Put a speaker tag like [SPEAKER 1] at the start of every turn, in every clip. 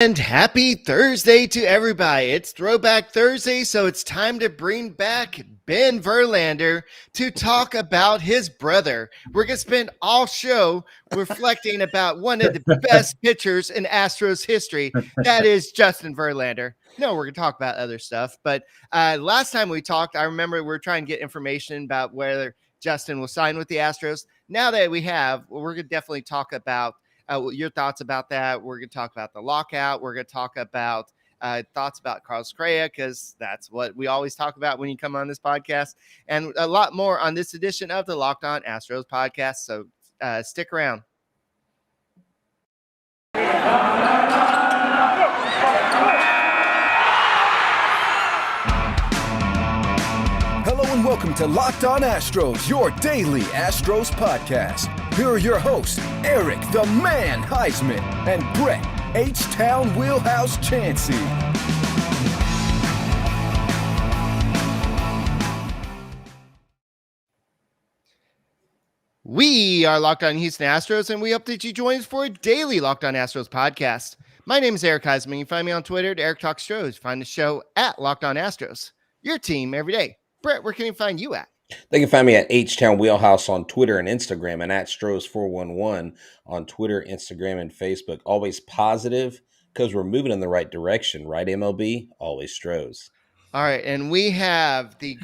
[SPEAKER 1] And happy Thursday to everybody. It's Throwback Thursday, so it's time to bring back Ben Verlander to talk about his brother. We're going to spend all show reflecting about one of the best pitchers in Astros history. That is Justin Verlander. No, we're going to talk about other stuff. But last time we talked, I remember we were trying to get information about whether Justin will sign with the Astros. Now that we have, we're going to definitely talk about your thoughts about that. We're going to talk about the lockout. We're going to talk about thoughts about Correa, because that's what we always talk about when you come on this podcast, and a lot more on this edition of the Locked On Astros podcast. So stick around.
[SPEAKER 2] Hello and welcome to Locked On Astros, your daily Astros podcast. Here are your hosts, Eric the Man Huysman and Brett H-Town Wheelhouse Chancey.
[SPEAKER 1] We are Locked On Houston Astros, and we hope that you join us for a daily Locked On Astros podcast. My name is Eric Huysman. You can find me on Twitter at Eric Talks Astros. Find the show at Locked On Astros. Your team every day. Brett, where can you find you at?
[SPEAKER 3] They can find me at H-Town Wheelhouse on Twitter and Instagram, and at Stros411 on Twitter, Instagram, and Facebook. Always positive, because we're moving in the right direction, right, MLB? Always Stros.
[SPEAKER 1] All right, and we have the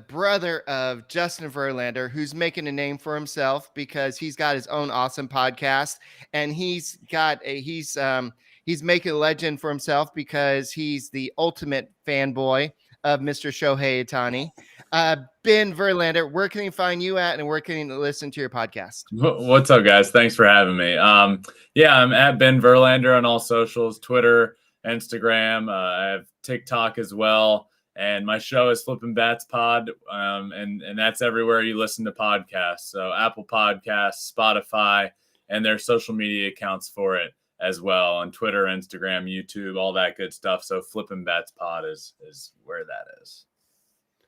[SPEAKER 1] brother of Justin Verlander, who's making a name for himself because he's got his own awesome podcast, and he's making a legend for himself because he's the ultimate fanboy of Mr. Shohei Ohtani. Ben Verlander, where can you find you at, and where can you listen to your podcast?
[SPEAKER 4] What's up, guys? Thanks for having me. I'm at Ben Verlander on all socials, Twitter, Instagram. I have TikTok as well, and my show is Flippin' Bats Pod, and that's everywhere you listen to podcasts. So Apple Podcasts, Spotify, and their social media accounts for it as well on Twitter, Instagram, YouTube, all that good stuff. So Flippin' Bats Pod is where that is.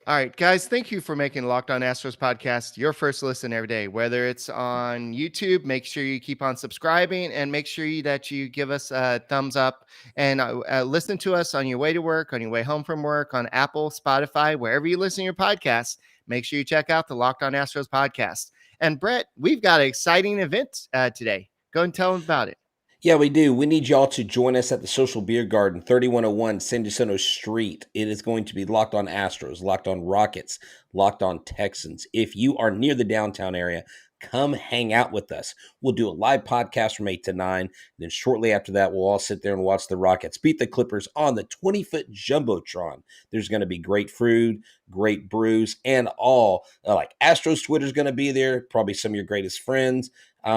[SPEAKER 1] All right, guys, thank you for making Locked On Astros podcast your first listen every day. Whether it's on YouTube, make sure you keep on subscribing, and make sure that you give us a thumbs up, and listen to us on your way to work, on your way home from work, on Apple, Spotify, wherever you listen to your podcasts. Make sure you check out the Locked On Astros podcast. And Brett, we've got an exciting event today. Go and tell them about it.
[SPEAKER 3] Yeah, we do. We need y'all to join us at the Social Beer Garden, 3101 San Jacinto Street. It is going to be Locked On Astros, Locked On Rockets, Locked On Texans. If you are near the downtown area, come hang out with us. We'll do a live podcast from 8 to 9. Then shortly after that, we'll all sit there and watch the Rockets beat the Clippers on the 20-foot Jumbotron. There's going to be great food, great brews, and all. Astros Twitter's going to be there, probably some of your greatest friends.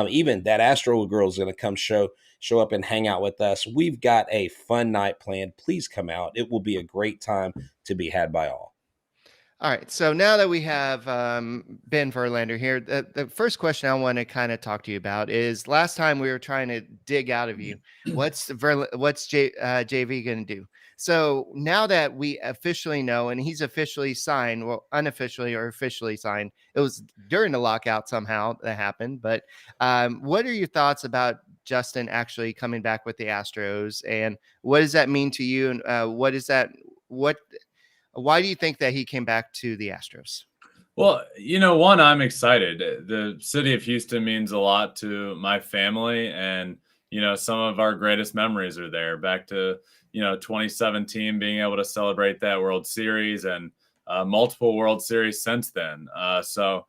[SPEAKER 3] Even that Astro girl is going to come show up and hang out with us. We've got a fun night planned. Please come out. It will be a great time to be had by all.
[SPEAKER 1] All right, so now that we have Ben Verlander here, the first question I want to kind of talk to you about is, last time we were trying to dig out of you, what's JV going to do? So now that we officially know, and he's officially signed, well, unofficially or officially signed, it was during the lockout somehow that happened, but what are your thoughts about Justin actually coming back with the Astros, and what does that mean to you, and why do you think that he came back to the Astros?
[SPEAKER 4] Well, I'm excited. The city of Houston means a lot to my family, and, some of our greatest memories are there, back to, 2017, being able to celebrate that World Series, and multiple World Series since then. So,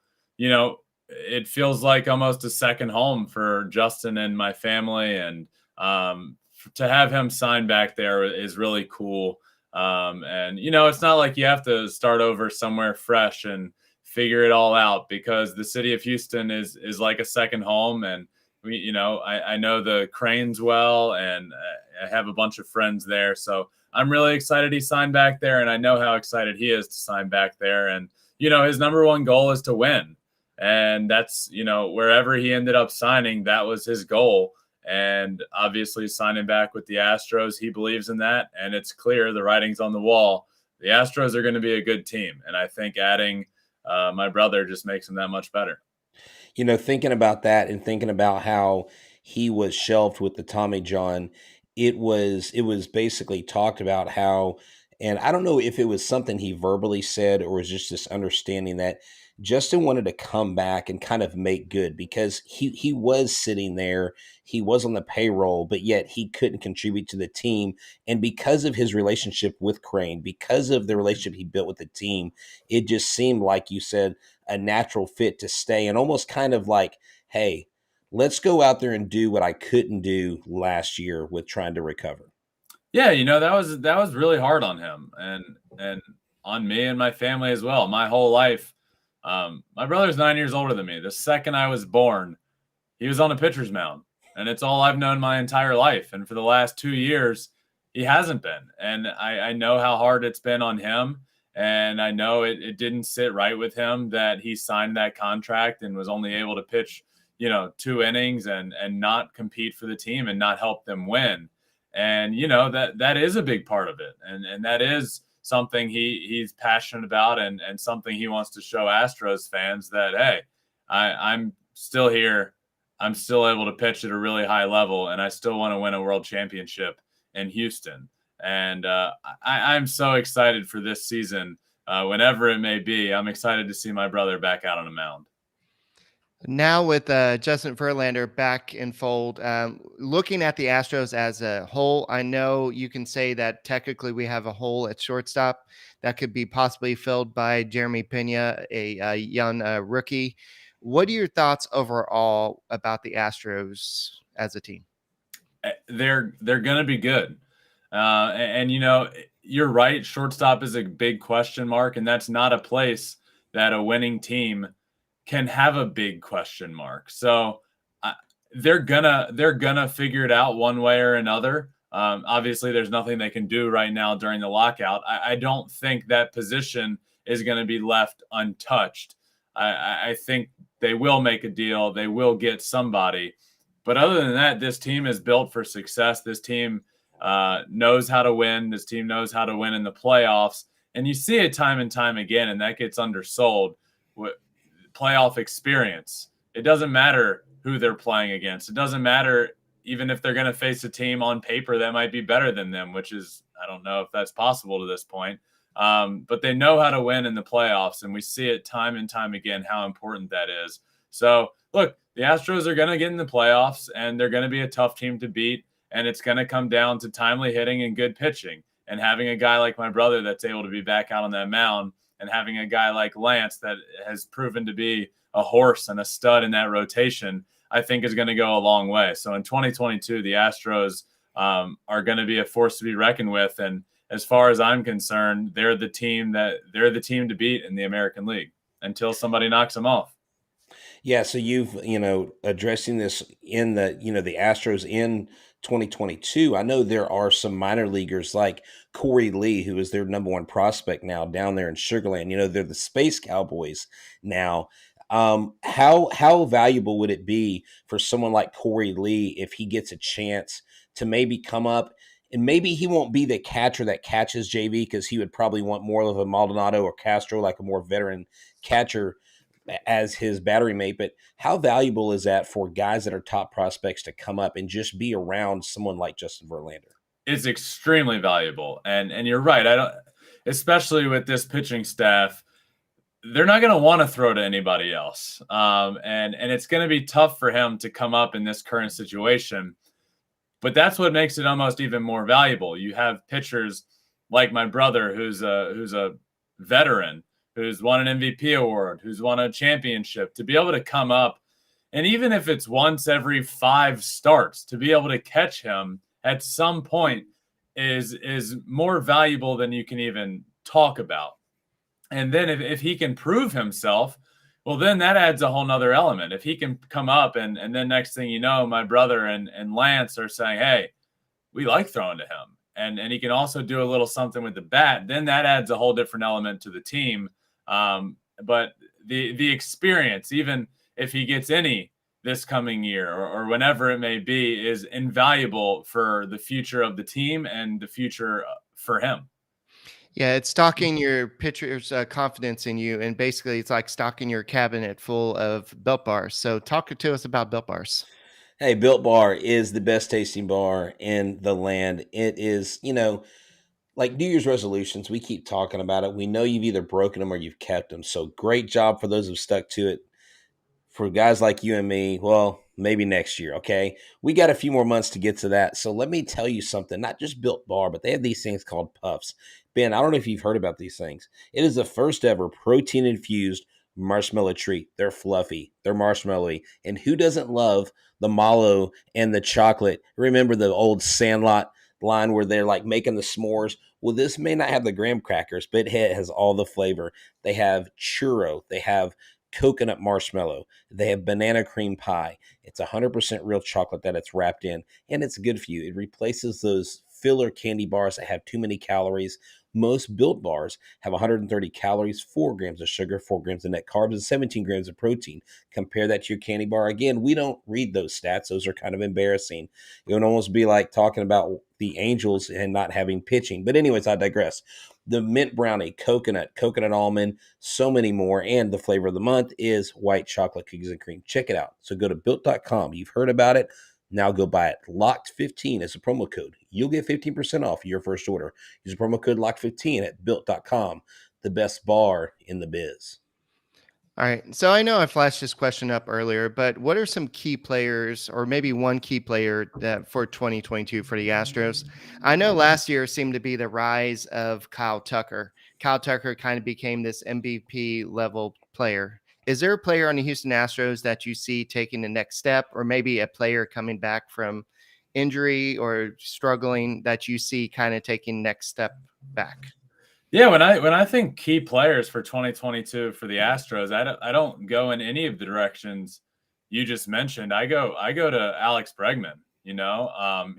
[SPEAKER 4] it feels like almost a second home for Justin and my family, and to have him sign back there is really cool. And it's not like you have to start over somewhere fresh and figure it all out, because the city of Houston is like a second home. And I know the Cranes well, and I have a bunch of friends there. So I'm really excited he signed back there, and I know how excited he is to sign back there. And, his number one goal is to win. And that's, wherever he ended up signing, that was his goal. And obviously signing back with the Astros, he believes in that. And it's clear, the writing's on the wall. The Astros are going to be a good team. And I think adding my brother just makes him that much better.
[SPEAKER 3] Thinking about that and thinking about how he was shelved with the Tommy John, it was basically talked about how, and I don't know if it was something he verbally said or was just this understanding that Justin wanted to come back and kind of make good because he was sitting there, he was on the payroll, but yet he couldn't contribute to the team. And because of his relationship with Crane, because of the relationship he built with the team, it just seemed like you said a natural fit to stay and almost kind of like, hey, let's go out there and do what I couldn't do last year with trying to recover.
[SPEAKER 4] Yeah, that was really hard on him and on me and my family as well. My whole life, my brother's 9 years older than me. The second I was born, he was on a pitcher's mound, and it's all I've known my entire life. And for the last 2 years, he hasn't been. And I know how hard it's been on him, and I know it didn't sit right with him that he signed that contract and was only able to pitch, 2 innings and not compete for the team and not help them win. And that is a big part of it, and that is something he's passionate about, and something he wants to show Astros fans that, hey, I'm still here, I'm still able to pitch at a really high level, and I still want to win a world championship in Houston. And I'm so excited for this season, whenever it may be. I'm excited to see my brother back out on a mound.
[SPEAKER 1] Now with Justin Verlander back in fold, looking at the Astros as a whole, I know you can say that technically we have a hole at shortstop that could be possibly filled by Jeremy Pena, a young rookie. What are your thoughts overall about the Astros as a team?
[SPEAKER 4] They're going to be good. And you're right. Shortstop is a big question mark, and that's not a place that a winning team can have a big question mark. So they're gonna figure it out one way or another. Obviously, there's nothing they can do right now during the lockout. I don't think that position is going to be left untouched. I think they will make a deal. They will get somebody. But other than that, this team is built for success. This team knows how to win. This team knows how to win in the playoffs. And you see it time and time again, and that gets undersold. Playoff experience. It doesn't matter who they're playing against. It doesn't matter even if they're going to face a team on paper that might be better than them, which is, I don't know if that's possible to this point. But they know how to win in the playoffs, and we see it time and time again how important that is. So, look, the Astros are going to get in the playoffs, and they're going to be a tough team to beat, and it's going to come down to timely hitting and good pitching. And having a guy like my brother that's able to be back out on that mound, and having a guy like Lance that has proven to be a horse and a stud in that rotation, I think is going to go a long way. So in 2022, the Astros are going to be a force to be reckoned with. And as far as I'm concerned, they're the team to beat in the American League until somebody knocks them off.
[SPEAKER 3] Yeah, so you've, addressing this in the Astros in 2022. I know there are some minor leaguers like Korey Lee, who is their number one prospect now down there in Sugar Land. They're the Space Cowboys now. How valuable would it be for someone like Korey Lee if he gets a chance to maybe come up, and maybe he won't be the catcher that catches JV, because he would probably want more of a Maldonado or Castro, like a more veteran catcher, as his battery mate. But how valuable is that for guys that are top prospects to come up and just be around someone like Justin Verlander?
[SPEAKER 4] It's extremely valuable. And you're right. Especially with this pitching staff, they're not going to want to throw to anybody else. And it's going to be tough for him to come up in this current situation. But that's what makes it almost even more valuable. You have pitchers like my brother, who's a veteran, who's won an MVP award, who's won a championship, to be able to come up, and even if it's once every 5 starts, to be able to catch him at some point is more valuable than you can even talk about. And then if he can prove himself, well, then that adds a whole nother element. If he can come up and then next thing you know, my brother and Lance are saying, hey, we like throwing to him. And he can also do a little something with the bat, then that adds a whole different element to the team. But the experience, even if he gets any this coming year or whenever it may be, is invaluable for the future of the team and the future for him.
[SPEAKER 1] Yeah, it's stocking your pitcher's confidence in you, and basically it's like stocking your cabinet full of Built Bars. So talk to us about Built Bars.
[SPEAKER 3] Hey, Built Bar is the best tasting bar in the land. It is, like New Year's resolutions. We keep talking about it. We know you've either broken them or you've kept them. So great job for those who've stuck to it. For guys like you and me, well, maybe next year, okay? We got a few more months to get to that. So let me tell you something, not just Built Bar, but they have these things called Puffs. Ben, I don't know if you've heard about these things. It is the first ever protein infused marshmallow treat. They're fluffy, they're marshmallowy. And who doesn't love the mallow and the chocolate? Remember the old Sandlot line where they're like making the s'mores? Well, this may not have the graham crackers, but it has all the flavor. They have churro, they have coconut marshmallow, they have banana cream pie. It's 100% real chocolate that it's wrapped in, and it's good for you. It replaces those filler candy bars that have too many calories. Most Built bars have 130 calories, 4 grams of sugar, 4 grams of net carbs, and 17 grams of protein. Compare that to your candy bar. Again, we don't read those stats. Those are kind of embarrassing. It would almost be like talking about the Angels and not having pitching. But anyways, I digress. The mint brownie, coconut almond, so many more. And the flavor of the month is white chocolate cookies and cream. Check it out. So go to built.com. You've heard about it. Now go buy it. Locked15 is a promo code. You'll get 15% off your first order. Use the promo code Locked15 at built.com. The best bar in the biz.
[SPEAKER 1] All right. So I know I flashed this question up earlier, but what are some key players, or maybe one key player that for 2022 for the Astros? I know last year seemed to be the rise of Kyle Tucker. Kyle Tucker kind of became this MVP level player. Is there a player on the Houston Astros that you see taking the next step, or maybe a player coming back from injury or struggling that you see kind of taking next step back?
[SPEAKER 4] Yeah, when I think key players for 2022 for the Astros, I don't go in any of the directions you just mentioned. I go to Alex Bregman.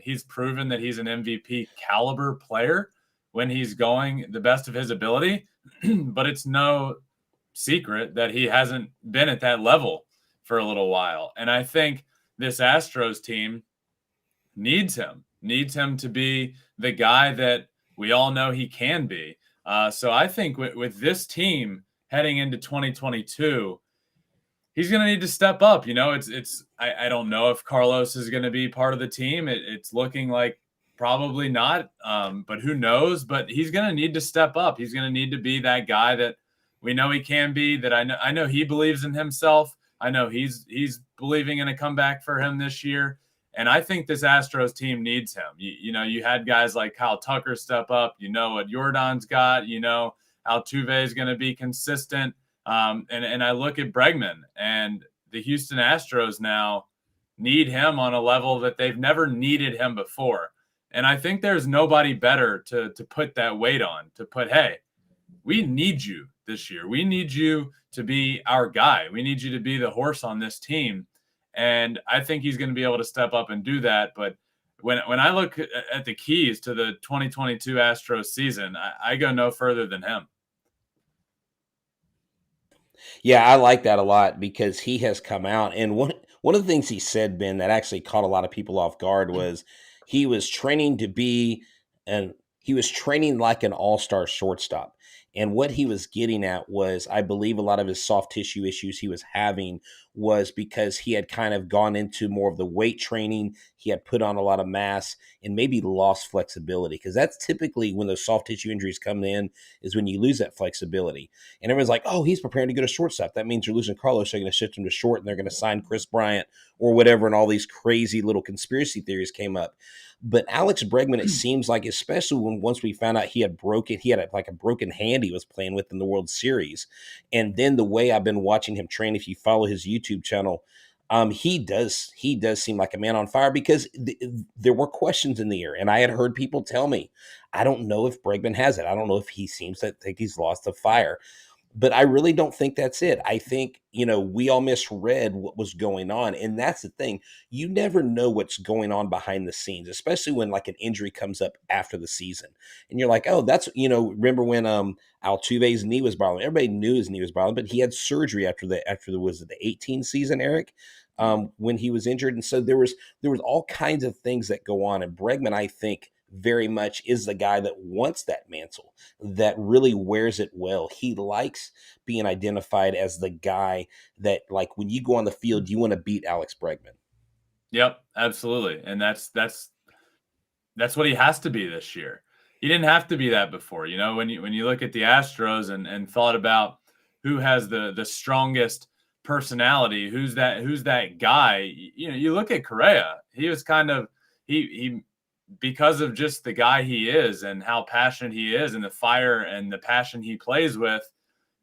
[SPEAKER 4] He's proven that he's an MVP caliber player when he's going the best of his ability, but it's no secret that he hasn't been at that level for a little while. And I think this Astros team needs him to be the guy that we all know he can be. So I think with this team heading into 2022, he's going to need to step up. I don't know if Carlos is going to be part of the team. It's looking like probably not, but who knows? But he's going to need to step up. He's going to need to be that guy that we know he can be. That I know he believes in himself. I know he's believing in a comeback for him this year. And I think this Astros team needs him. You had guys like Kyle Tucker step up. You know what Jordan's got. Altuve is going to be consistent. And I look at Bregman, and the Houston Astros now need him on a level that they've never needed him before. And I think there's nobody better to put that weight on, to put, hey, we need you this year. We need you to be our guy. We need you to be the horse on this team. And I think he's going to be able to step up and do that. But when I look at the keys to the 2022 Astros season, I go no further than him.
[SPEAKER 3] Yeah, I like that a lot because he has come out. And one of the things he said, Ben, that actually caught a lot of people off guard was he was training like an all-star shortstop. And what he was getting at was, I believe a lot of his soft tissue issues he was having was because he had kind of gone into more of the weight training. He had put on a lot of mass and maybe lost flexibility, because that's typically when those soft tissue injuries come in, is when you lose that flexibility. And everyone's like, oh, he's preparing to go to shortstop. That means you're losing Carlos. They're going to shift him to short, and they're going to sign Chris Bryant or whatever. And all these crazy little conspiracy theories came up. But Alex Bregman, it seems like, especially once we found out he had like a broken hand he was playing with in the World Series. And then the way I've been watching him train, if you follow his YouTube channel, he does seem like a man on fire, because there were questions in the air. And I had heard people tell me, I don't know if Bregman has it. I don't know if he seems to think he's lost the fire. But I really don't think that's it. I think, we all misread what was going on. And that's the thing. You never know what's going on behind the scenes, especially when like an injury comes up after the season. And you're like, oh, that's, remember when Altuve's knee was bothering? Everybody knew his knee was bothering, but he had surgery after the 18 season, Eric, when he was injured. And so there was all kinds of things that go on. And Bregman, I think, very much is the guy that wants that mantle, that really wears it well. He likes being identified as the guy that, like, when you go on the field, you want to beat Alex Bregman.
[SPEAKER 4] Yep, absolutely. And that's what he has to be this year. He didn't have to be that before. You know, when you look at the Astros and thought about who has the strongest personality, who's that guy, you know, you look at Correa. He was kind of he because of just the guy he is and how passionate he is and the fire and the passion he plays with,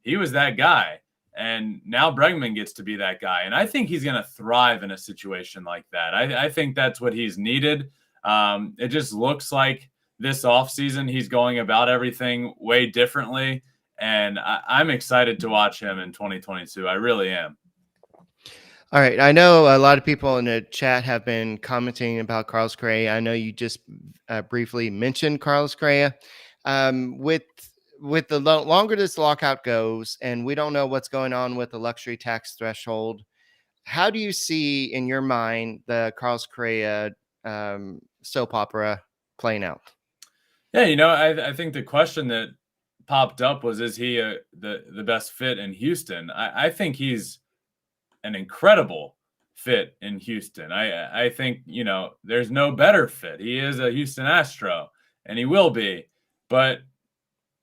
[SPEAKER 4] he was that guy. And now Bregman gets to be that guy. And I think he's going to thrive in a situation like that. I think that's what he's needed. It just looks like this offseason he's going about everything way differently. And I'm excited to watch him in 2022. I really am.
[SPEAKER 1] All right. I know a lot of people in the chat have been commenting about Carlos Correa. I know you just briefly mentioned Carlos Correa. With the longer this lockout goes, and we don't know what's going on with the luxury tax threshold, how do you see in your mind the Carlos Correa soap opera playing out?
[SPEAKER 4] Yeah, you know, I think the question that popped up was, is he the best fit in Houston? I think he's an incredible fit in Houston. I think, you know, there's no better fit. He is a Houston Astro, and he will be. But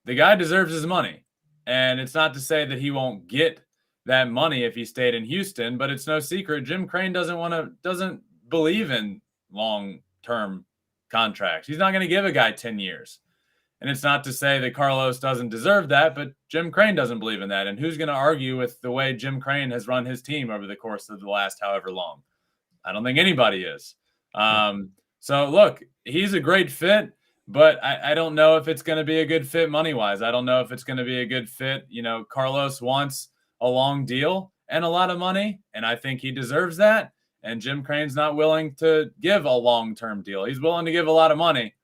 [SPEAKER 4] the guy deserves his money. And it's not to say that he won't get that money if he stayed in Houston, but it's no secret Jim Crane doesn't believe in long-term contracts. He's not going to give a guy 10 years. And it's not to say that Carlos doesn't deserve that, but Jim Crane doesn't believe in that. And who's going to argue with the way Jim Crane has run his team over the course of the last however long? I don't think anybody is. So, look, he's a great fit, but I don't know if it's going to be a good fit money-wise. I don't know if it's going to be a good fit. You know, Carlos wants a long deal and a lot of money, and I think he deserves that. And Jim Crane's not willing to give a long-term deal. He's willing to give a lot of money,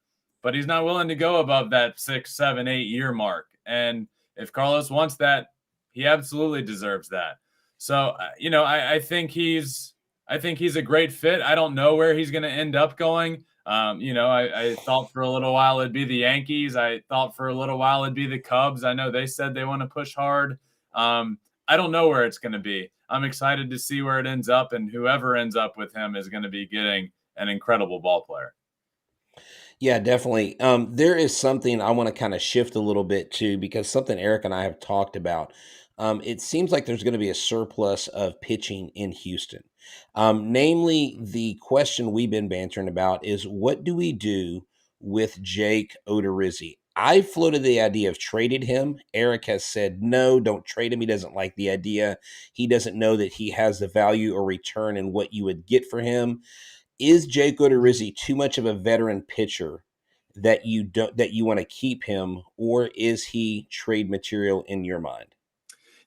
[SPEAKER 4] but he's not willing to go above that 6, 7, 8 year mark. And if Carlos wants that, he absolutely deserves that. So, you know, I think he's a great fit. I don't know where he's going to end up going. You know, I thought for a little while it'd be the Yankees. I thought for a little while it'd be the Cubs. I know they said they want to push hard. I don't know where it's going to be. I'm excited to see where it ends up, and whoever ends up with him is going to be getting an incredible ball player.
[SPEAKER 3] Yeah, definitely. There is something I want to kind of shift a little bit to, because something Eric and I have talked about. It seems like there's going to be a surplus of pitching in Houston. Namely, the question we've been bantering about is, what do we do with Jake Odorrizi? I floated the idea of trading him. Eric has said, no, don't trade him. He doesn't like the idea. He doesn't know that he has the value or return in what you would get for him. Is Jake Odorrizi too much of a veteran pitcher that you want to keep him, or is he trade material in your mind?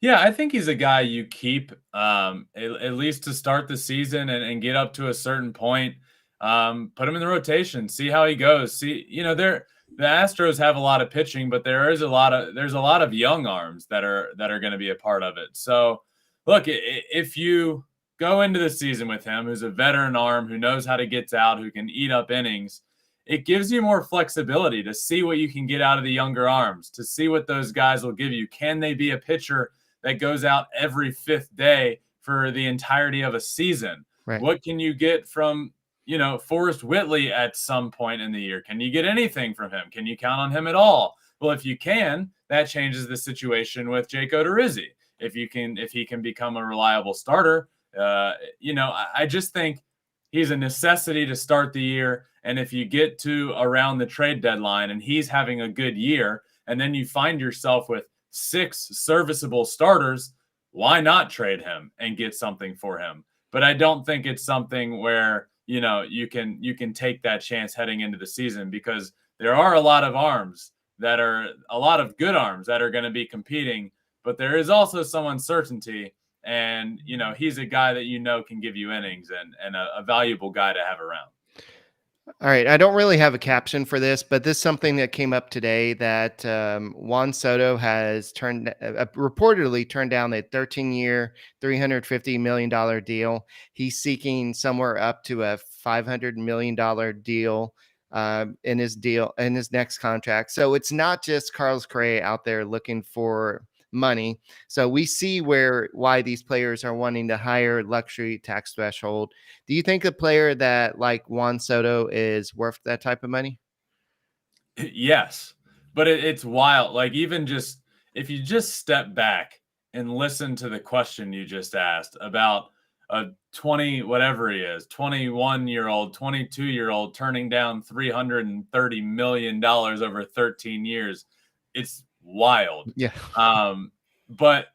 [SPEAKER 4] Yeah, I think he's a guy you keep at least to start the season and get up to a certain point. Put him in the rotation, see how he goes. See, you know, the Astros have a lot of pitching, but there's a lot of young arms that are going to be a part of it. So, look, if you go into the season with him, who's a veteran arm, who knows how to get out, who can eat up innings, it gives you more flexibility to see what you can get out of the younger arms, to see what those guys will give you. Can they be a pitcher that goes out every fifth day for the entirety of a season?
[SPEAKER 1] Right.
[SPEAKER 4] What can you get from, you know, Forrest Whitley at some point in the year? Can you get anything from him? Can you count on him at all? Well, if you can, that changes the situation with Jake Odorrizi. If he can become a reliable starter, you know, I just think he's a necessity to start the year. And if you get to around the trade deadline and he's having a good year, and then you find yourself with 6 serviceable starters, why not trade him and get something for him? But I don't think it's something where, you know, you can take that chance heading into the season, because there are a lot of good arms that are going to be competing, but there is also some uncertainty. And, you know, he's a guy that, you know, can give you innings and a valuable guy to have around.
[SPEAKER 1] All right. I don't really have a caption for this, but this is something that came up today, that Juan Soto has reportedly turned down a 13-year, $350 million deal. He's seeking somewhere up to a $500 million deal in his next contract. So it's not just Carlos Correa out there looking for money. So we see why these players are wanting to higher luxury tax threshold. Do you think a player that like Juan Soto is worth that type of money?
[SPEAKER 4] Yes, but it's wild. Like, even just if you just step back and listen to the question you just asked about a 20, whatever he is, 21-year-old, 22-year-old turning down $330 million over 13 years, it's wild.
[SPEAKER 1] Yeah.
[SPEAKER 4] But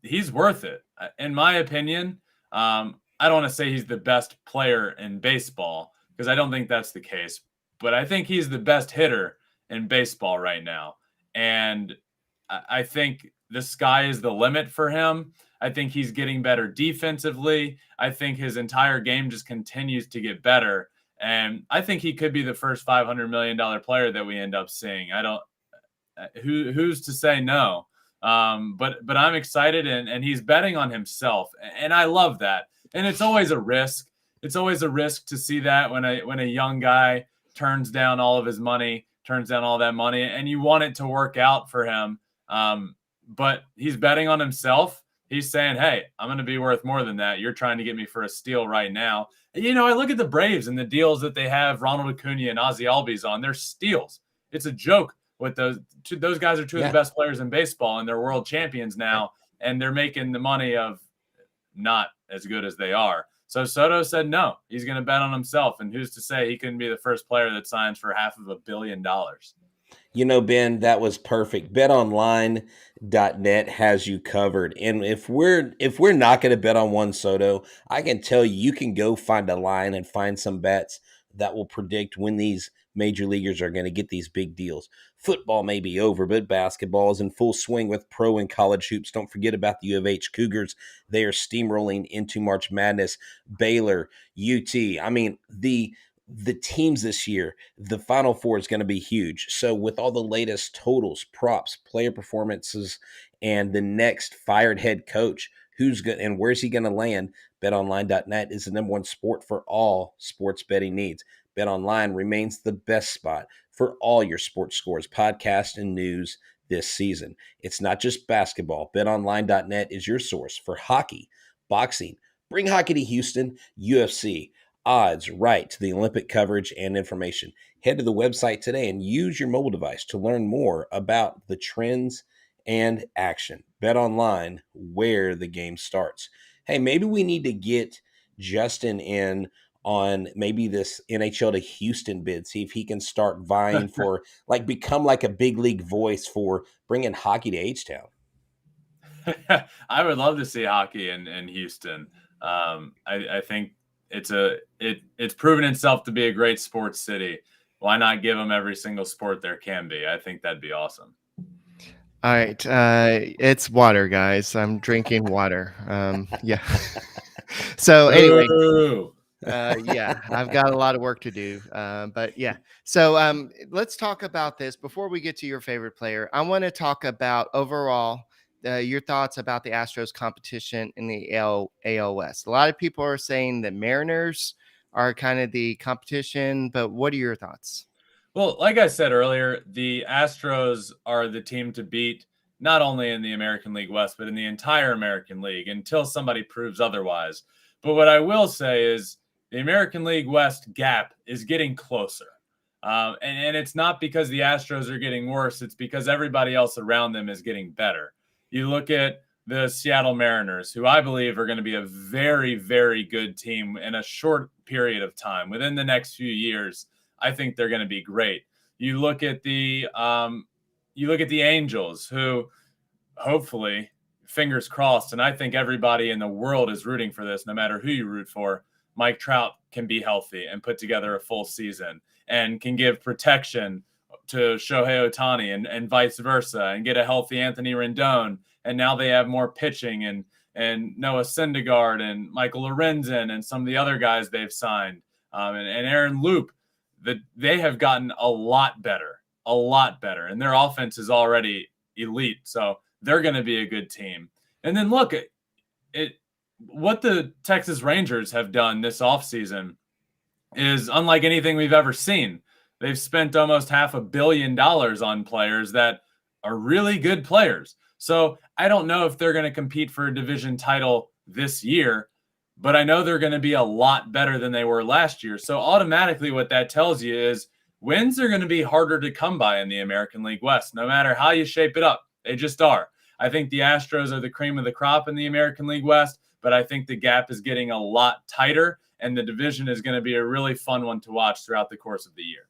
[SPEAKER 4] he's worth it. In my opinion, I don't want to say he's the best player in baseball, because I don't think that's the case, but I think he's the best hitter in baseball right now. And I think the sky is the limit for him. I think he's getting better defensively. I think his entire game just continues to get better. And I think he could be the first $500 million player that we end up seeing. Who's to say no? But I'm excited, and he's betting on himself, and I love that. And it's always a risk. It's always a risk to see that when a young guy turns down all of his money, turns down all that money, and you want it to work out for him. But he's betting on himself. He's saying, hey, I'm going to be worth more than that. You're trying to get me for a steal right now. And, I look at the Braves and the deals that they have Ronald Acuna and Ozzie Albies on. They're steals. It's a joke with those guys are two of the best players in baseball, and they're world champions now, and they're making the money of not as good as they are. So Soto said no, he's going to bet on himself, and who's to say he couldn't be the first player that signs for $500 million?
[SPEAKER 3] Ben, that was perfect. BetOnline.net has you covered. And if we're not going to bet on Juan Soto, I can tell you can go find a line and find some bets that will predict when these major leaguers are going to get these big deals. Football may be over, but basketball is in full swing with pro and college hoops. Don't forget about the U of H Cougars. They are steamrolling into March Madness. Baylor, UT. I mean, the teams this year, the Final Four is going to be huge. So with all the latest totals, props, player performances, and the next fired head coach, who's good and where's he going to land? BetOnline.net is the number one sport for all sports betting needs. BetOnline remains the best spot for all your sports scores, podcasts, and news this season. It's not just basketball. BetOnline.net is your source for hockey, boxing, bring hockey to Houston, UFC, odds, right to the Olympic coverage and information. Head to the website today and use your mobile device to learn more about the trends and action. BetOnline, where the game starts. Hey, maybe we need to get Justin in on maybe this NHL to Houston bid, see if he can start vying for, become like a big league voice for bringing hockey to H-Town.
[SPEAKER 4] I would love to see hockey in Houston. I think it's proven itself to be a great sports city. Why not give them every single sport there can be? I think that'd be awesome.
[SPEAKER 1] All right. It's water, guys. I'm drinking water. Yeah. So anyway, I've got a lot of work to do. But yeah. So let's talk about this before we get to your favorite player. I want to talk about overall your thoughts about the Astros competition in the AL West. A lot of people are saying that Mariners are kind of the competition, but what are your thoughts?
[SPEAKER 4] Well, like I said earlier, the Astros are the team to beat, not only in the American League West, but in the entire American League until somebody proves otherwise. But what I will say is the American League West gap is getting closer. And it's not because the Astros are getting worse. It's because everybody else around them is getting better. You look at the Seattle Mariners, who I believe are going to be a very, very good team in a short period of time. Within the next few years, I think they're going to be great. You look at the Angels, who hopefully, fingers crossed, and I think everybody in the world is rooting for this, no matter who you root for. Mike Trout can be healthy and put together a full season and can give protection to Shohei Ohtani and vice versa, and get a healthy Anthony Rendon. And now they have more pitching and Noah Syndergaard and Michael Lorenzen and some of the other guys they've signed, and Aaron Loop. They have gotten a lot better, and their offense is already elite. So they're going to be a good team. And then look at what the Texas Rangers have done this offseason is unlike anything we've ever seen. They've spent almost $500 million on players that are really good players. So I don't know if they're going to compete for a division title this year, but I know they're going to be a lot better than they were last year. So automatically what that tells you is wins are going to be harder to come by in the American League West, no matter how you shape it up. They just are. I think the Astros are the cream of the crop in the American League West, but I think the gap is getting a lot tighter, and the division is going to be a really fun one to watch throughout the course of the year.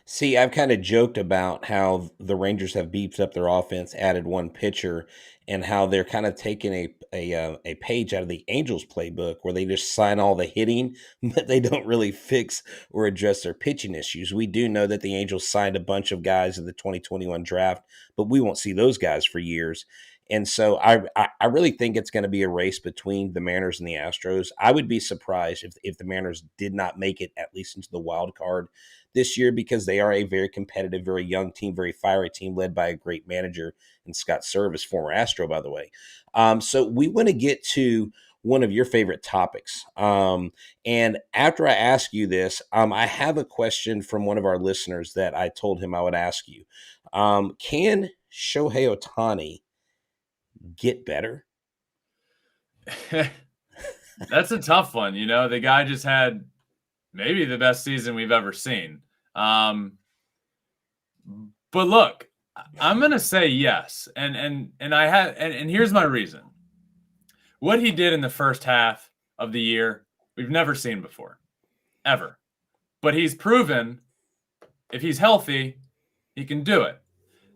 [SPEAKER 3] See, I've kind of joked about how the Rangers have beefed up their offense, added one pitcher, and how they're kind of taking a page out of the Angels playbook where they just sign all the hitting, but they don't really fix or address their pitching issues. We do know that the Angels signed a bunch of guys in the 2021 draft, but we won't see those guys for years. And so I really think it's going to be a race between the Mariners and the Astros. I would be surprised if the Mariners did not make it at least into the wild card this year, because they are a very competitive, very young team, very fiery team led by a great manager and Scott Service, former Astro, by the way. So we want to get to one of your favorite topics. And after I ask you this, I have a question from one of our listeners that I told him I would ask you. Can Shohei Ohtani get better?
[SPEAKER 4] That's a tough one. You know, the guy just had maybe the best season we've ever seen. But look, I'm going to say yes. And here's my reason. What he did in the first half of the year, we've never seen before, ever. But he's proven if he's healthy, he can do it.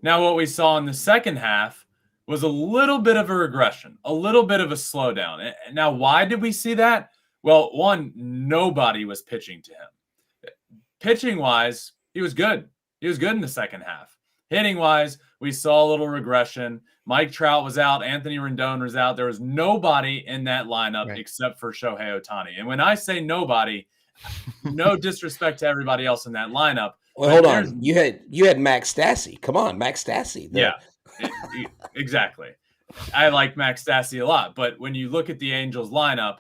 [SPEAKER 4] Now, what we saw in the second half was a little bit of a regression, a little bit of a slowdown. Now, why did we see that? Well, one, nobody was pitching to him. Pitching-wise, he was good. He was good in the second half. Hitting-wise, we saw a little regression. Mike Trout was out. Anthony Rendon was out. There was nobody in that lineup except for Shohei Ohtani. And when I say nobody, no disrespect to everybody else in that lineup.
[SPEAKER 3] Well, hold on. You had Max Stassi. Come on, Max Stassi.
[SPEAKER 4] Yeah, exactly. I like Max Stassi a lot. But when you look at the Angels lineup,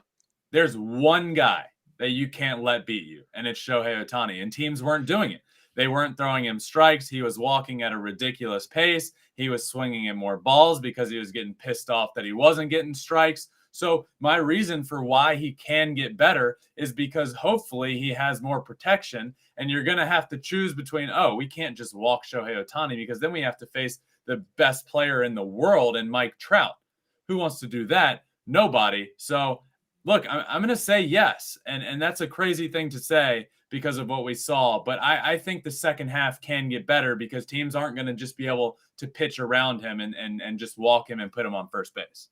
[SPEAKER 4] there's one guy that you can't let beat you, and it's Shohei Ohtani. And teams weren't doing it. They weren't throwing him strikes. He was walking at a ridiculous pace. He was swinging at more balls because he was getting pissed off that he wasn't getting strikes. So my reason for why he can get better is because hopefully he has more protection, and you're going to have to choose between, we can't just walk Shohei Ohtani because then we have to face the best player in the world in Mike Trout. Who wants to do that? Nobody. So look, I'm going to say yes. And that's a crazy thing to say because of what we saw. But I think the second half can get better because teams aren't going to just be able to pitch around him and just walk him and put him on first base.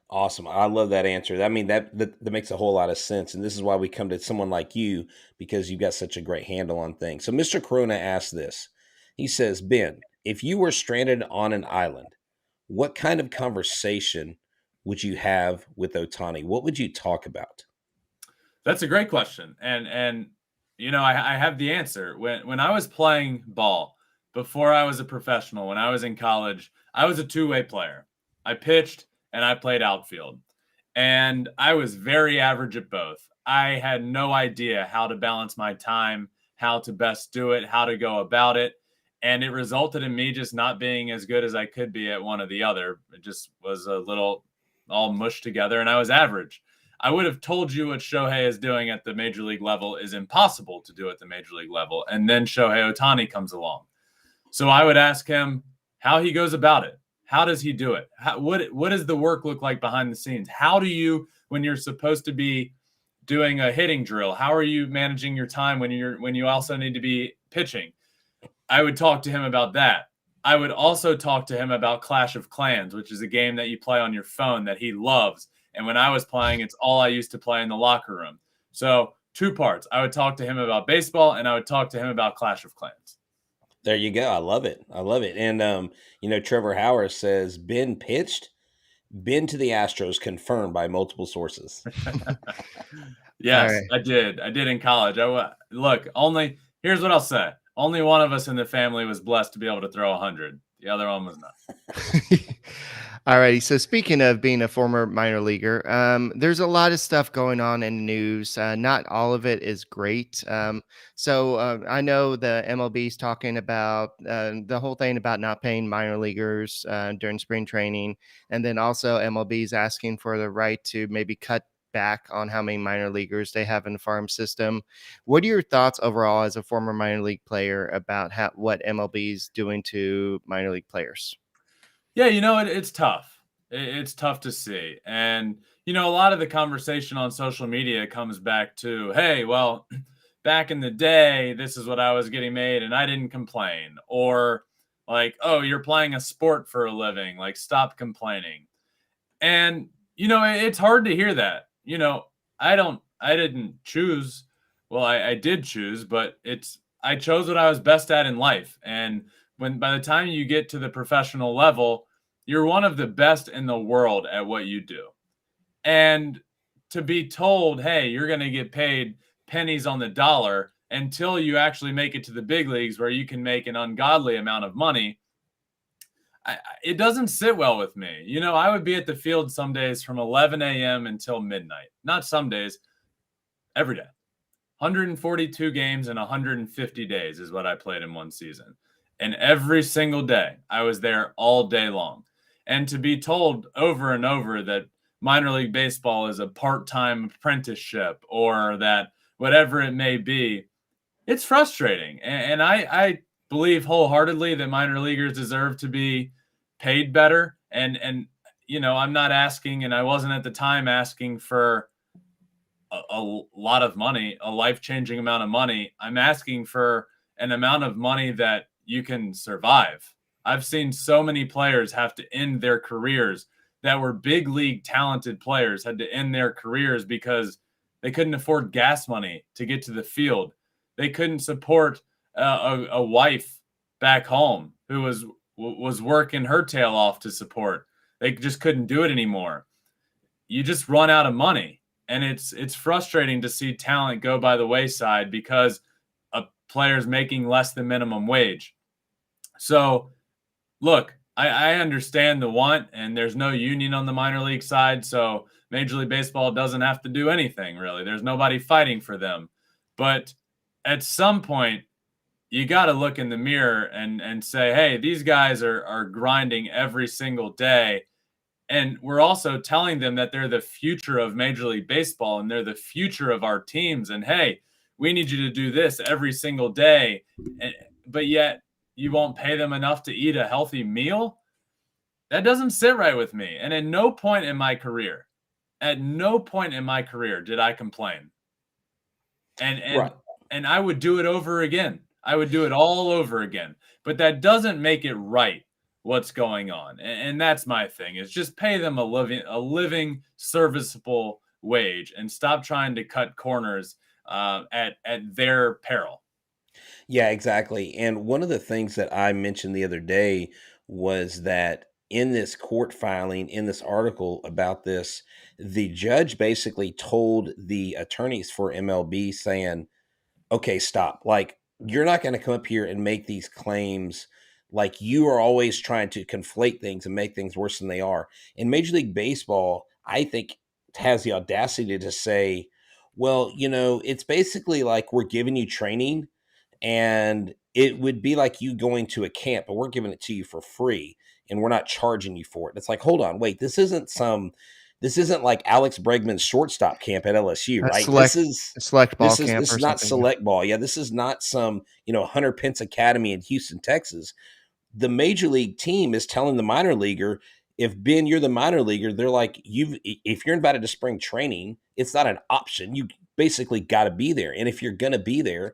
[SPEAKER 3] Awesome. I love that answer. I mean, that makes a whole lot of sense. And this is why we come to someone like you, because you've got such a great handle on things. So Mr. Corona asked this. He says, Ben, if you were stranded on an island, what kind of conversation would you have with Ohtani? What would you talk about?
[SPEAKER 4] That's a great question. And you know, I have the answer. When I was playing ball, before I was a professional, when I was in college, I was a two-way player. I pitched and I played outfield. And I was very average at both. I had no idea how to balance my time, how to best do it, how to go about it. And it resulted in me just not being as good as I could be at one or the other. It just was a little all mushed together, and I was average. I would have told you what Shohei is doing at the major league level is impossible to do at the major league level. And then Shohei Ohtani comes along. So I would ask him how he goes about it. How does he do it? What does the work look like behind the scenes? How do you, when you're supposed to be doing a hitting drill, how are you managing your time when you also need to be pitching? I would talk to him about that. I would also talk to him about Clash of Clans, which is a game that you play on your phone that he loves. And when I was playing, it's all I used to play in the locker room. So 2 parts. I would talk to him about baseball, and I would talk to him about Clash of Clans.
[SPEAKER 3] There you go. I love it. I love it. And, Trevor Howard says, Ben pitched, been to the Astros, confirmed by multiple sources.
[SPEAKER 4] Yes, right. I did in college. Here's what I'll say. Only one of us in the family was blessed to be able to throw 100. The other one was not.
[SPEAKER 1] Alrighty. So speaking of being a former minor leaguer, there's a lot of stuff going on in the news. Not all of it is great. So I know the MLB is talking about the whole thing about not paying minor leaguers during spring training, and then also MLB is asking for the right to maybe cut back on how many minor leaguers they have in the farm system. What are your thoughts overall as a former minor league player about what MLB is doing to minor league players?
[SPEAKER 4] Yeah, it's tough. It's tough to see. And, a lot of the conversation on social media comes back to, hey, well, back in the day, this is what I was getting made and I didn't complain. Or like, oh, you're playing a sport for a living. Like, stop complaining. And, it's hard to hear that. I didn't choose. Well, I did choose, but I chose what I was best at in life. And by the time you get to the professional level, you're one of the best in the world at what you do. And to be told, hey, you're going to get paid pennies on the dollar until you actually make it to the big leagues where you can make an ungodly amount of money, it doesn't sit well with me. I would be at the field some days from 11 a.m. until midnight. Not some days, every day. 142 games in 150 days is what I played in one season. And every single day, I was there all day long. And to be told over and over that minor league baseball is a part-time apprenticeship or that whatever it may be, it's frustrating. And I believe wholeheartedly that minor leaguers deserve to be paid better. And I'm not asking, and I wasn't at the time asking for a lot of money, a life-changing amount of money. I'm asking for an amount of money that you can survive. I've seen so many players have to end their careers that were big league talented players had to end their careers because they couldn't afford gas money to get to the field. They couldn't support a wife back home who was working her tail off to support. They just couldn't do it anymore. You just run out of money. And it's frustrating to see talent go by the wayside because a player's making less than minimum wage. So, look, I understand the want, and there's no union on the minor league side, so Major League Baseball doesn't have to do anything, really. There's nobody fighting for them. But at some point, you got to look in the mirror and say, hey, these guys are grinding every single day. And we're also telling them that they're the future of Major League Baseball and they're the future of our teams. And, hey, we need you to do this every single day. But yet you won't pay them enough to eat a healthy meal? That doesn't sit right with me. And at no point in my career did I complain. And I would do it over again. I would do it all over again. But that doesn't make it right what's going on. And that's my thing, is just pay them a living serviceable wage and stop trying to cut corners at their peril.
[SPEAKER 3] Yeah, exactly. And one of the things that I mentioned the other day was that in this court filing, in this article about this, the judge basically told the attorneys for MLB saying, okay, stop. Like, you're not going to come up here and make these claims. Like, you are always trying to conflate things and make things worse than they are. In Major League Baseball, I think has the audacity to say, well, it's basically like we're giving you training and it would be like you going to a camp, but we're giving it to you for free and we're not charging you for it. It's like, hold on, wait, this isn't like Alex Bregman's shortstop camp at LSU, right?
[SPEAKER 1] This is select ball camp.
[SPEAKER 3] This is not select ball. Yeah, this is not some, Hunter Pence Academy in Houston, Texas. The major league team is telling the minor leaguer, if Ben, you're the minor leaguer, they're like, if you're invited to spring training, it's not an option. You basically got to be there. And if you're going to be there,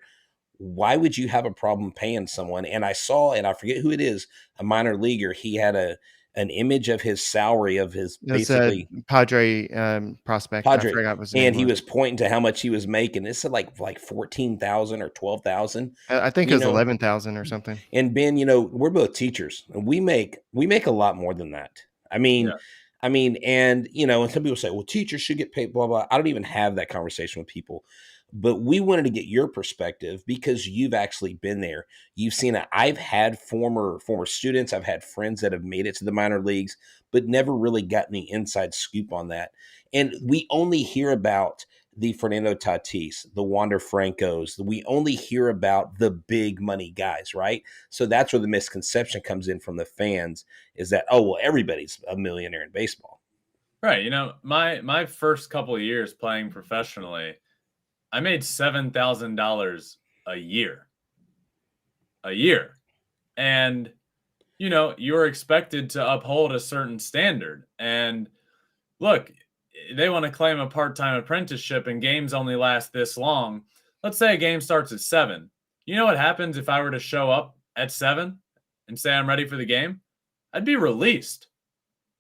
[SPEAKER 3] why would you have a problem paying someone? And I saw, and I forget who it is, a minor leaguer. He had an image of his salary of his basically
[SPEAKER 1] Padre prospect.
[SPEAKER 3] Padre,
[SPEAKER 1] I forgot what his
[SPEAKER 3] and
[SPEAKER 1] name
[SPEAKER 3] he
[SPEAKER 1] was.
[SPEAKER 3] was pointing to how much he was making. It said like 14,000 or 12,000.
[SPEAKER 1] I think it was 11,000 or something.
[SPEAKER 3] And Ben, we're both teachers, and we make a lot more than that. And and some people say, well, teachers should get paid, blah blah. I don't even have that conversation with people. But we wanted to get your perspective because you've actually been there. You've seen it. I've had former students, I've had friends that have made it to the minor leagues, but never really gotten the inside scoop on that. And we only hear about the Fernando Tatis, the Wander Francos. We only hear about the big money guys, right? So that's where the misconception comes in from the fans is that, oh, well, everybody's a millionaire in baseball.
[SPEAKER 4] Right. My first couple of years playing professionally, I made $7,000 a year. And, you're expected to uphold a certain standard. And look, they want to claim a part-time apprenticeship and games only last this long. Let's say a game starts at 7. You know what happens if I were to show up at 7 and say I'm ready for the game? I'd be released.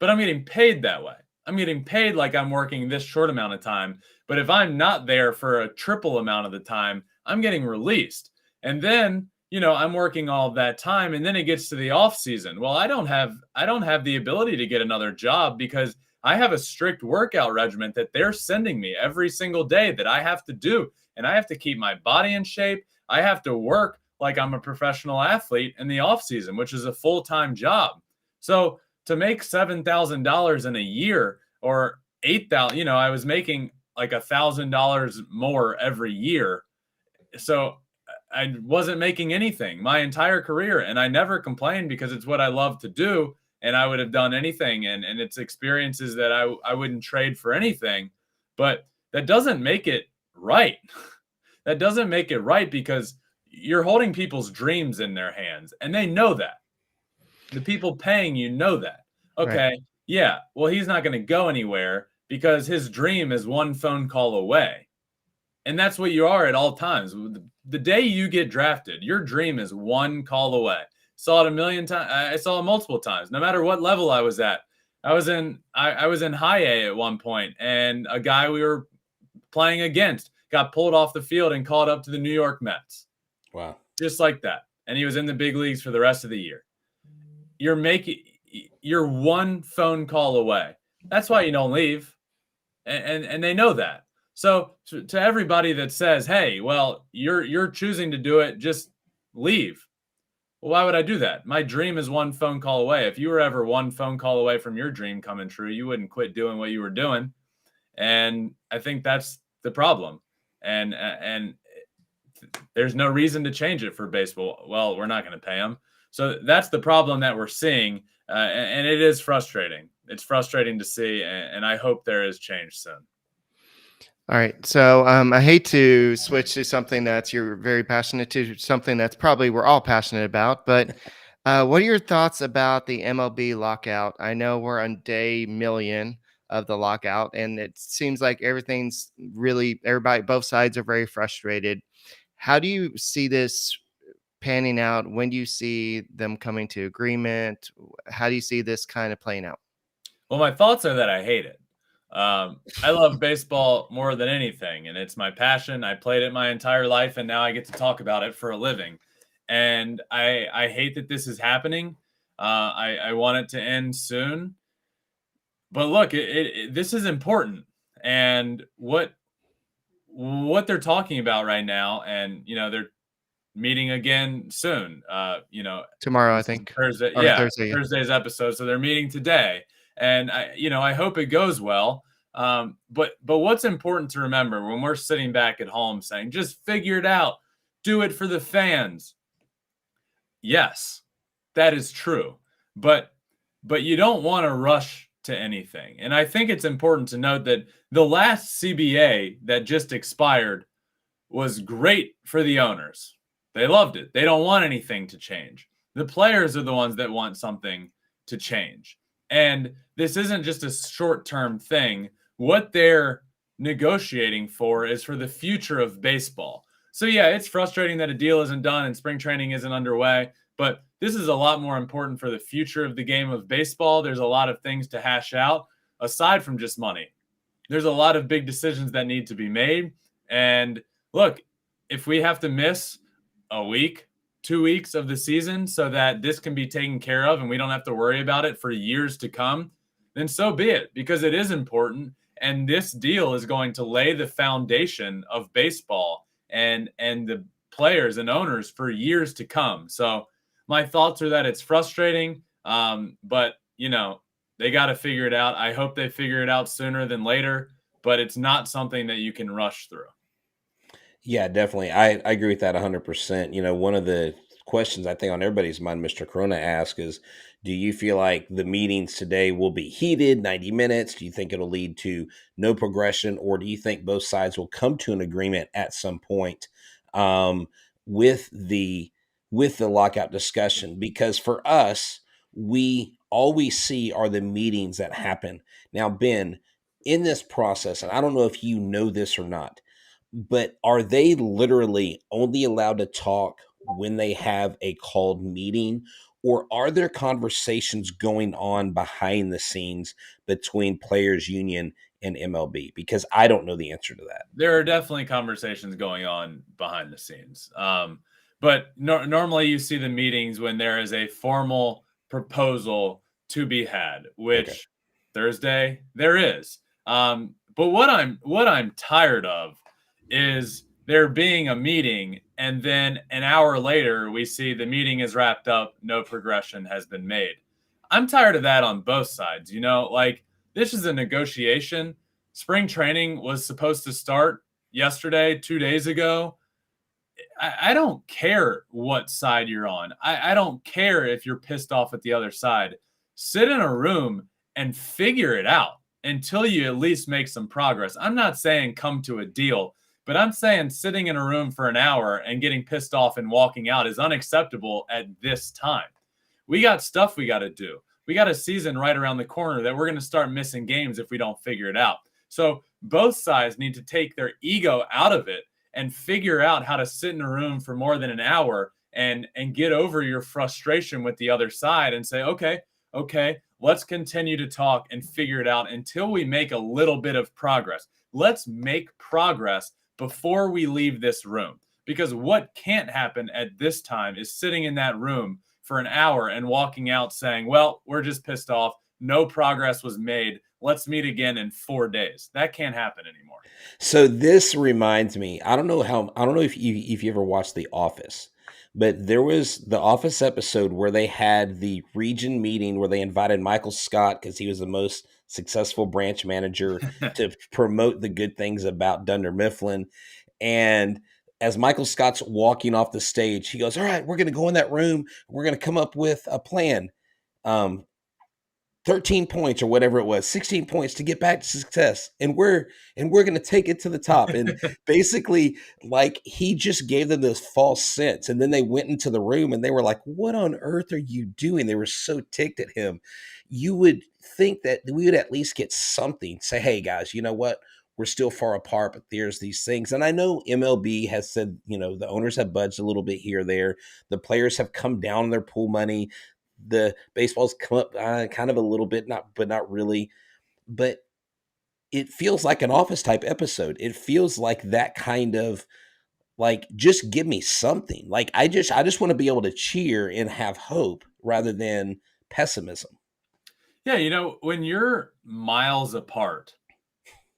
[SPEAKER 4] But I'm getting paid that way. I'm getting paid like I'm working this short amount of time. But if I'm not there for a triple amount of the time, I'm getting released. And then, I'm working all of that time, and then it gets to the off season. Well, I don't have the ability to get another job because I have a strict workout regimen that they're sending me every single day that I have to do. And I have to keep my body in shape. I have to work like I'm a professional athlete in the off season, which is a full-time job. So to make $7,000 in a year or $8,000, I was making like $1,000 more every year. So I wasn't making anything my entire career, and I never complained because it's what I love to do, and I would have done anything, and it's experiences that I wouldn't trade for anything. But that doesn't make it right. That doesn't make it right because you're holding people's dreams in their hands, and they know that. The people paying you know that. Okay, right. Yeah, well, he's not going to go anywhere because his dream is one phone call away. And that's what you are at all times. The day you get drafted, your dream is one call away. Saw it a million times. I saw it multiple times. No matter what level I was at, I was in high A at one point, and a guy we were playing against got pulled off the field and called up to the New York Mets.
[SPEAKER 3] Wow,
[SPEAKER 4] just like that. And he was in the big leagues for the rest of the year. You're one phone call away. That's why you don't leave, and they know that. So to everybody that says, "Hey, well, you're choosing to do it, just leave." Well, why would I do that? My dream is one phone call away. If you were ever one phone call away from your dream coming true, you wouldn't quit doing what you were doing. And I think that's the problem. And there's no reason to change it for baseball. Well, we're not going to pay them. So that's the problem that we're seeing. And it is frustrating. It's frustrating to see. And I hope there is change soon.
[SPEAKER 1] All right. So I hate to switch to something that's you're very passionate to, something that's probably we're all passionate about. But what are your thoughts about the MLB lockout? I know we're on day million of the lockout, and it seems like everything's really everybody, both sides are very frustrated. How do you see this panning out? When do you see them coming to agreement? How do you see this kind of playing out?
[SPEAKER 4] Well, my thoughts are that I hate it. I love baseball more than anything, and it's my passion. I played it my entire life, and now I get to talk about it for a living. And I hate that this is happening. I want it to end soon. But look, this is important. And what they're talking about right now, and they're meeting again soon.
[SPEAKER 1] Tomorrow, I think.
[SPEAKER 4] Thursday, Thursday's episode. So they're meeting today. And I hope it goes well. But what's important to remember when we're sitting back at home saying, just figure it out, do it for the fans. Yes, that is true. But you don't want to rush to anything. And I think it's important to note that the last CBA that just expired was great for the owners. They loved it. They don't want anything to change. The players are the ones that want something to change. And this isn't just a short-term thing. What they're negotiating for is for the future of baseball. So, yeah, it's frustrating that a deal isn't done and spring training isn't underway, but this is a lot more important for the future of the game of baseball. There's a lot of things to hash out aside from just money. There's a lot of big decisions that need to be made. And look, if we have to miss a week, 2 weeks of the season so that this can be taken care of and we don't have to worry about it for years to come, then so be it, because it is important. And this deal is going to lay the foundation of baseball and the players and owners for years to come. So my thoughts are that it's frustrating, but they got to figure it out. I hope they figure it out sooner than later, but it's not something that you can rush through.
[SPEAKER 3] Yeah, definitely. I agree with that 100%. One of the questions I think on everybody's mind, Mr. Corona asked, is do you feel like the meetings today will be heated, 90 minutes? Do you think it'll lead to no progression, or do you think both sides will come to an agreement at some point with the lockout discussion? Because for us, all we see are the meetings that happen. Now, Ben, in this process, and I don't know if you know this or not, but are they literally only allowed to talk when they have a called meeting, or are there conversations going on behind the scenes between Players Union and MLB? Because I don't know the answer to that.
[SPEAKER 4] There are definitely conversations going on behind the scenes. But normally you see the meetings when there is a formal proposal to be had, which Thursday there is. But what I'm tired of is there being a meeting and then an hour later we see the meeting is wrapped up, no progression has been made. I'm tired of that on both sides. Like, this is a negotiation. Spring training was supposed to start yesterday, 2 days ago. I don't care what side you're on. I don't care if you're pissed off at the other side. Sit in a room and figure it out until you at least make some progress. I'm not saying come to a deal, but I'm saying sitting in a room for an hour and getting pissed off and walking out is unacceptable at this time. We got stuff we got to do. We got a season right around the corner that we're going to start missing games if we don't figure it out. So both sides need to take their ego out of it and figure out how to sit in a room for more than an hour and get over your frustration with the other side and say, okay, let's continue to talk and figure it out until we make a little bit of progress. Let's make progress before we leave this room, because what can't happen at this time is sitting in that room for an hour and walking out saying, well, we're just pissed off. No progress was made. Let's meet again in 4 days. That can't happen anymore.
[SPEAKER 3] So this reminds me, I don't know if you ever watched The Office, but there was the Office episode where they had the region meeting where they invited Michael Scott, because he was the most successful branch manager, to promote the good things about Dunder Mifflin. And as Michael Scott's walking off the stage, he goes, all right, we're going to go in that room. We're going to come up with a plan. 13 points or whatever it was, 16 points to get back to success. And we're going to take it to the top. And basically, like, he just gave them this false sense. And then they went into the room and they were like, what on earth are you doing? They were so ticked at him. You would think that we would at least get something, say, hey guys, you know what? We're still far apart, but there's these things. And I know MLB has said, the owners have budged a little bit here or there. The players have come down on their pool money. The baseball's come up kind of a little bit, but not really. But it feels like an Office type episode. It feels like that kind of, like, just give me something. Like, I just want to be able to cheer and have hope rather than pessimism.
[SPEAKER 4] Yeah, when you're miles apart,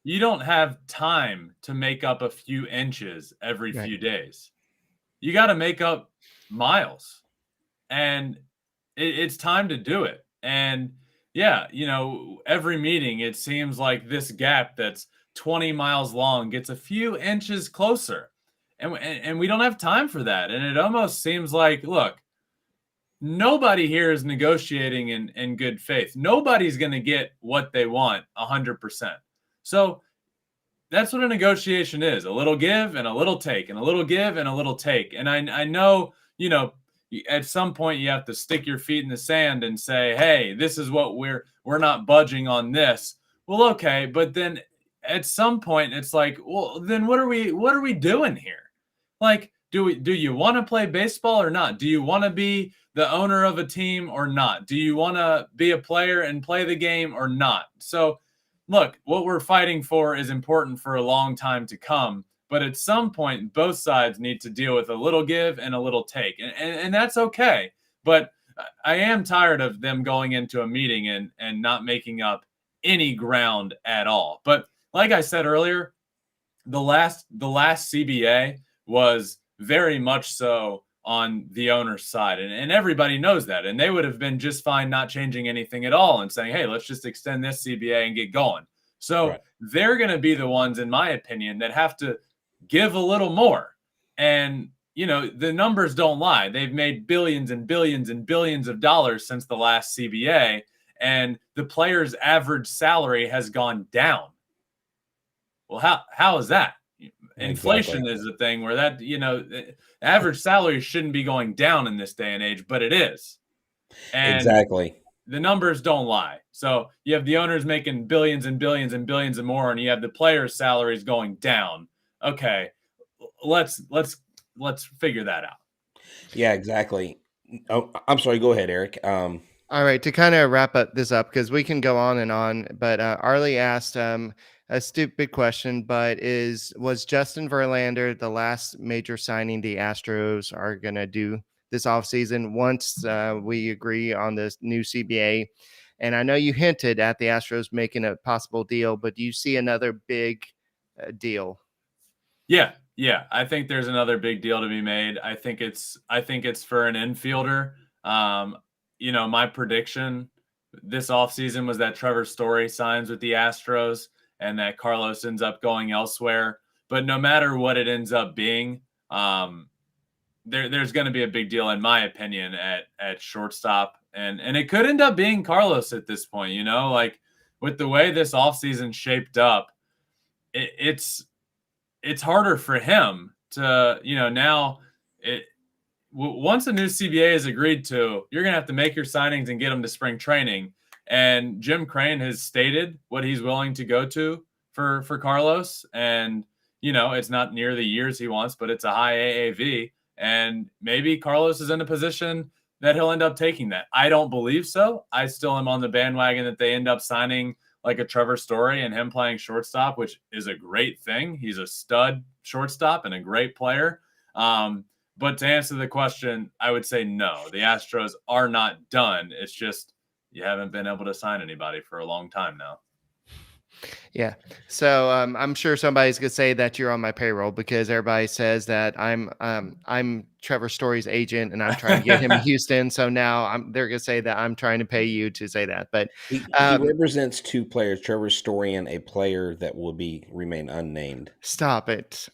[SPEAKER 4] you don't have time to make up a few inches every few days. You got to make up miles. And it's time to do it. And yeah, every meeting, it seems like this gap that's 20 miles long gets a few inches closer. And we don't have time for that. And it almost seems like, look, nobody here is negotiating in good faith. Nobody's going to get what they want 100%. So that's what a negotiation is: a little give and a little take, and a little give and a little take. And I know, at some point you have to stick your feet in the sand and say, hey, this is what we're not budging on this. Well, okay. But then at some point it's like, well, then what are we doing here? Like, do you want to play baseball or not? Do you want to be the owner of a team or not? Do you want to be a player and play the game or not? So look, what we're fighting for is important for a long time to come. But at some point, both sides need to deal with a little give and a little take. And that's okay. But I am tired of them going into a meeting and not making up any ground at all. But like I said earlier, the last CBA was very much so on the owner's side. And everybody knows that. And they would have been just fine not changing anything at all and saying, hey, let's just extend this CBA and get going. So they're going to be the ones, in my opinion, that have to give a little more. And, the numbers don't lie. They've made billions and billions and billions of dollars since the last CBA. And the player's average salary has gone down. Well, how is that? Inflation is a thing where that, average salary shouldn't be going down in this day and age, but it is. And the numbers don't lie. So you have the owners making billions and billions and billions and more, and you have the players' salaries going down. Okay, let's figure that out.
[SPEAKER 3] Yeah, exactly. Oh, I'm sorry. Go ahead, Eric.
[SPEAKER 1] All right, to kind of wrap this up, because we can go on and on, but Arlie asked a stupid question, but was Justin Verlander the last major signing the Astros are going to do this offseason once we agree on this new CBA? And I know you hinted at the Astros making a possible deal, but do you see another big deal?
[SPEAKER 4] Yeah. I think there's another big deal to be made. I think it's for an infielder. My prediction this offseason was that Trevor Story signs with the Astros and that Carlos ends up going elsewhere. But no matter what it ends up being, there's going to be a big deal, in my opinion, at shortstop. And it could end up being Carlos at this point, like with the way this offseason shaped up, it's harder for him to, now once a new CBA is agreed to, you're going to have to make your signings and get them to spring training. And Jim Crane has stated what he's willing to go to for Carlos. And, it's not near the years he wants, but it's a high AAV. And maybe Carlos is in a position that he'll end up taking that. I don't believe so. I still am on the bandwagon that they end up signing like a Trevor Story and him playing shortstop, which is a great thing. He's a stud shortstop and a great player. But to answer the question, I would say no. The Astros are not done. It's just you haven't been able to sign anybody for a long time now.
[SPEAKER 1] Yeah. So I'm sure somebody's going to say that you're on my payroll because everybody says that I'm Trevor Story's agent and I'm trying to get him to Houston. So now they're going to say that I'm trying to pay you to say that. But
[SPEAKER 3] he represents two players, Trevor Story and a player that will remain unnamed.
[SPEAKER 1] Stop it.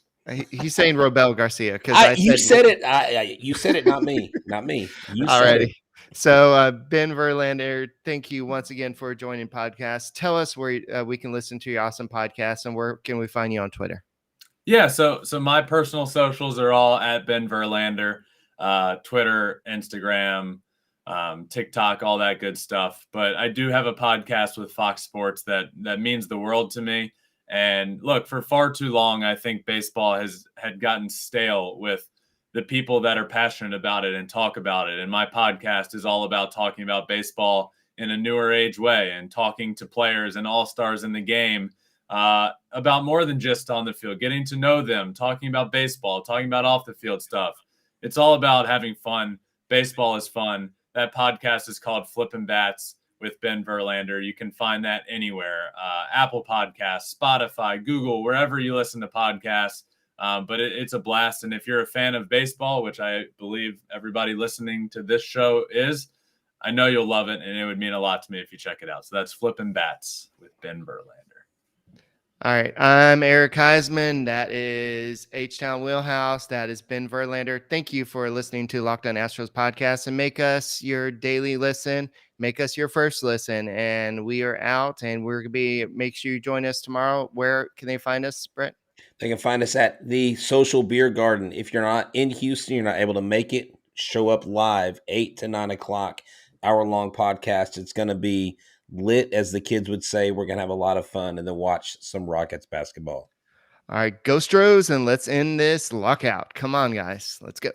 [SPEAKER 1] He's saying Robel Garcia because
[SPEAKER 3] you said it. You said it, not me. Not me. You said it.
[SPEAKER 1] So Ben Verlander, thank you once again for joining podcast. Tell us where we can listen to your awesome podcast and where can we find you on Twitter?
[SPEAKER 4] Yeah, so my personal socials are all at Ben Verlander, Twitter, Instagram, TikTok, all that good stuff. But I do have a podcast with Fox Sports that means the world to me. And look, for far too long, I think baseball had gotten stale with the people that are passionate about it and talk about it. And my podcast is all about talking about baseball in a newer age way and talking to players and all-stars in the game about more than just on the field, getting to know them, talking about baseball, talking about off the field stuff. It's all about having fun. Baseball is fun. That podcast is called Flippin' Bats with Ben Verlander. You can find that anywhere, Apple Podcasts, Spotify, Google, wherever you listen to podcasts. But it's a blast. And if you're a fan of baseball, which I believe everybody listening to this show is, I know you'll love it. And it would mean a lot to me if you check it out. So that's Flippin' Bats with Ben Verlander.
[SPEAKER 1] All right. I'm Eric Huysman. That is H-Town Wheelhouse. That is Ben Verlander. Thank you for listening to Locked On Astros podcast and make us your daily listen. Make us your first listen. And we are out and we're going to make sure you join us tomorrow. Where can they find us, Brett?
[SPEAKER 3] They can find us at the Social Beer Garden. If you're not in Houston, you're not able to make it, show up live, 8 to 9 o'clock, hour-long podcast. It's going to be lit, as the kids would say. We're going to have a lot of fun and then watch some Rockets basketball.
[SPEAKER 1] All right, go Stros, and let's end this lockout. Come on, guys. Let's go.